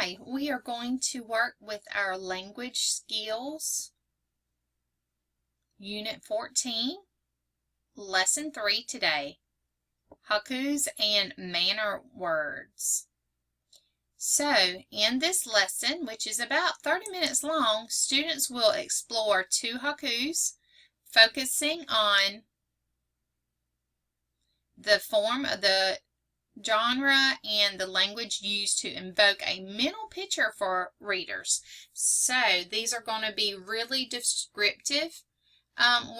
Hi, we are going to work with our language skills, Unit 14, Lesson 3 today, haikus and manner words. So, in this lesson, which is about 30 minutes long, students will explore 2 haikus, focusing on the form of the genre and the language used to invoke a mental picture for readers. So these are going to be really descriptive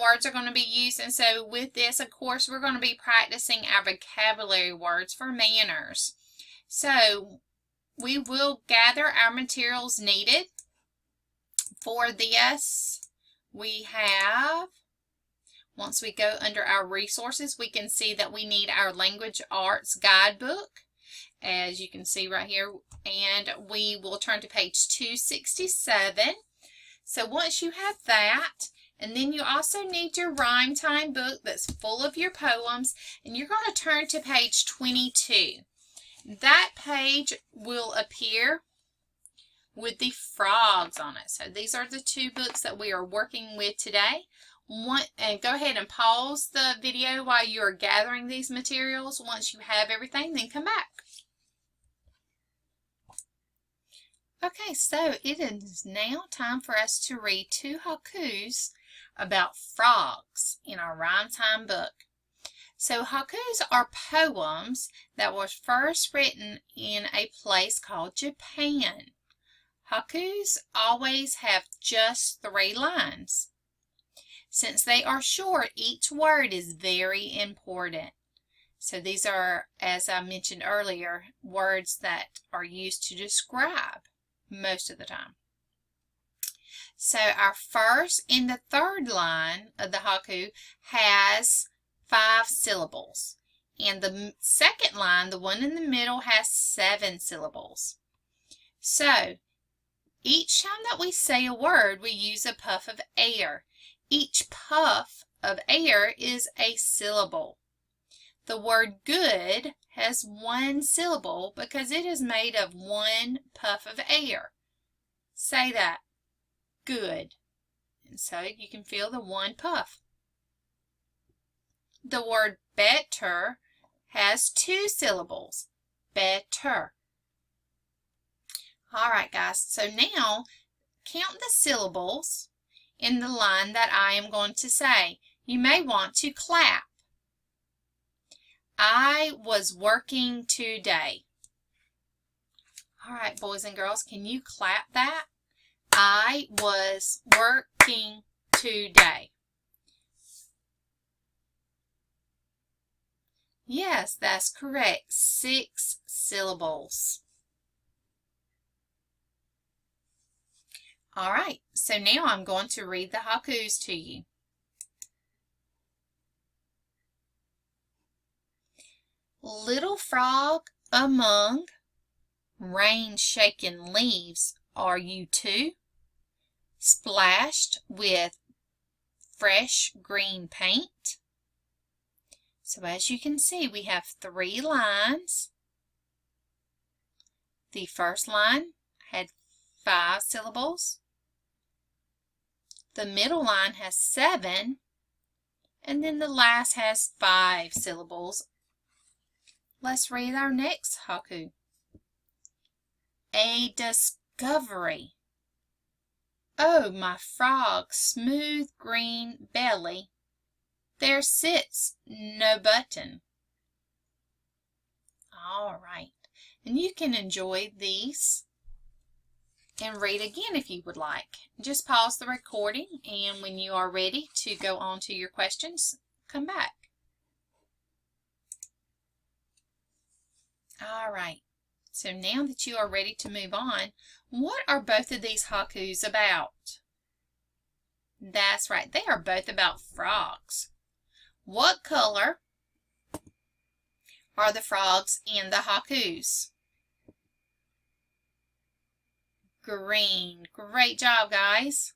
words are going to be used, and so with this, of course, we're going to be practicing our vocabulary words for manners. So we will gather our materials needed for this. We have, once we go under our resources, we can see that we need our language arts guidebook, as you can see right here, and we will turn to page 267. So once you have that, and then you also need your rhyme time book that's full of your poems, and you're going to turn to page 22. That page will appear with the frogs on it. So these are the 2 books that we are working with today. And go ahead and pause the video while you're gathering these materials. Once you have everything, then come back. Okay, so it is now time for us to read 2 haikus about frogs in our rhyme time book. So haikus are poems that were first written in a place called Japan. Haikus always have just 3 lines. Since they are short, each word is very important. So these are, as I mentioned earlier, words that are used to describe most of the time. So our first and the 3rd line of the haiku has 5 syllables. And the 2nd line, the one in the middle, has 7 syllables. So each time that we say a word, we use a puff of air. Each puff of air is a syllable. The word good has 1 syllable because it is made of 1 puff of air. Say that. Good. And so you can feel the 1 puff. The word better has 2 syllables. Better. All right, guys. So now count the syllables in the line that I am going to say. You may want to clap. I was working today. All right, boys and girls, can you clap that? I was working today. Yes, that's correct. 6 syllables. All right, so now I'm going to read the haikus to you. Little frog among rain-shaken leaves, are you too? Splashed with fresh green paint. So as you can see, we have 3 lines. The first line had 5 syllables. The middle line has 7, and then the last has 5 syllables. Let's read our next haiku. A discovery. Oh, my frog's smooth green belly, there sits no button. All right, and you can enjoy these and read again if you would like. Just pause the recording, and when you are ready to go on to your questions, come back. All right, so now that you are ready to move on, what are both of these haikus about? That's right, they are both about frogs. What color are the frogs in the haikus? Green. Great job, guys.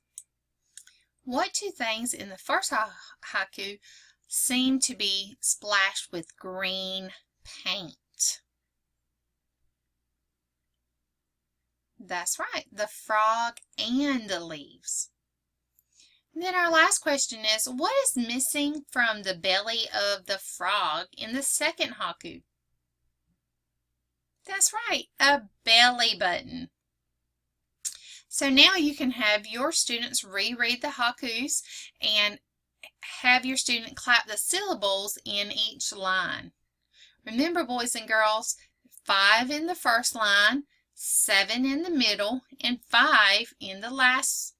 What 2 things in the first haiku seem to be splashed with green paint? That's right, the frog and the leaves. And then our last question is, what is missing from the belly of the frog in the second haiku? That's right, a belly button. So now you can have your students reread the haikus and have your student clap the syllables in each line. Remember, boys and girls, 5 in the first line, 7 in the middle, and 5 in the last.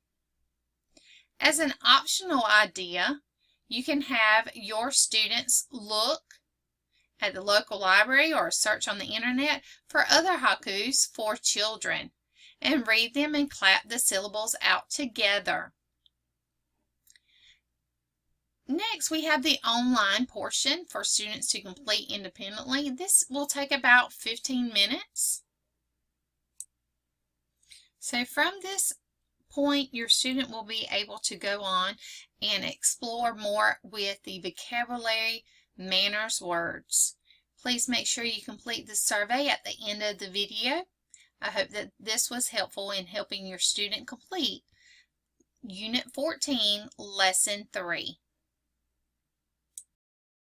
As an optional idea, you can have your students look at the local library or search on the internet for other haikus for children and read them and clap the syllables out together. Next, we have the online portion for students to complete independently. This will take about 15 minutes. So from this point, your student will be able to go on and explore more with the vocabulary, manners, words. Please make sure you complete the survey at the end of the video. I hope that this was helpful in helping your student complete Unit 14, Lesson 3.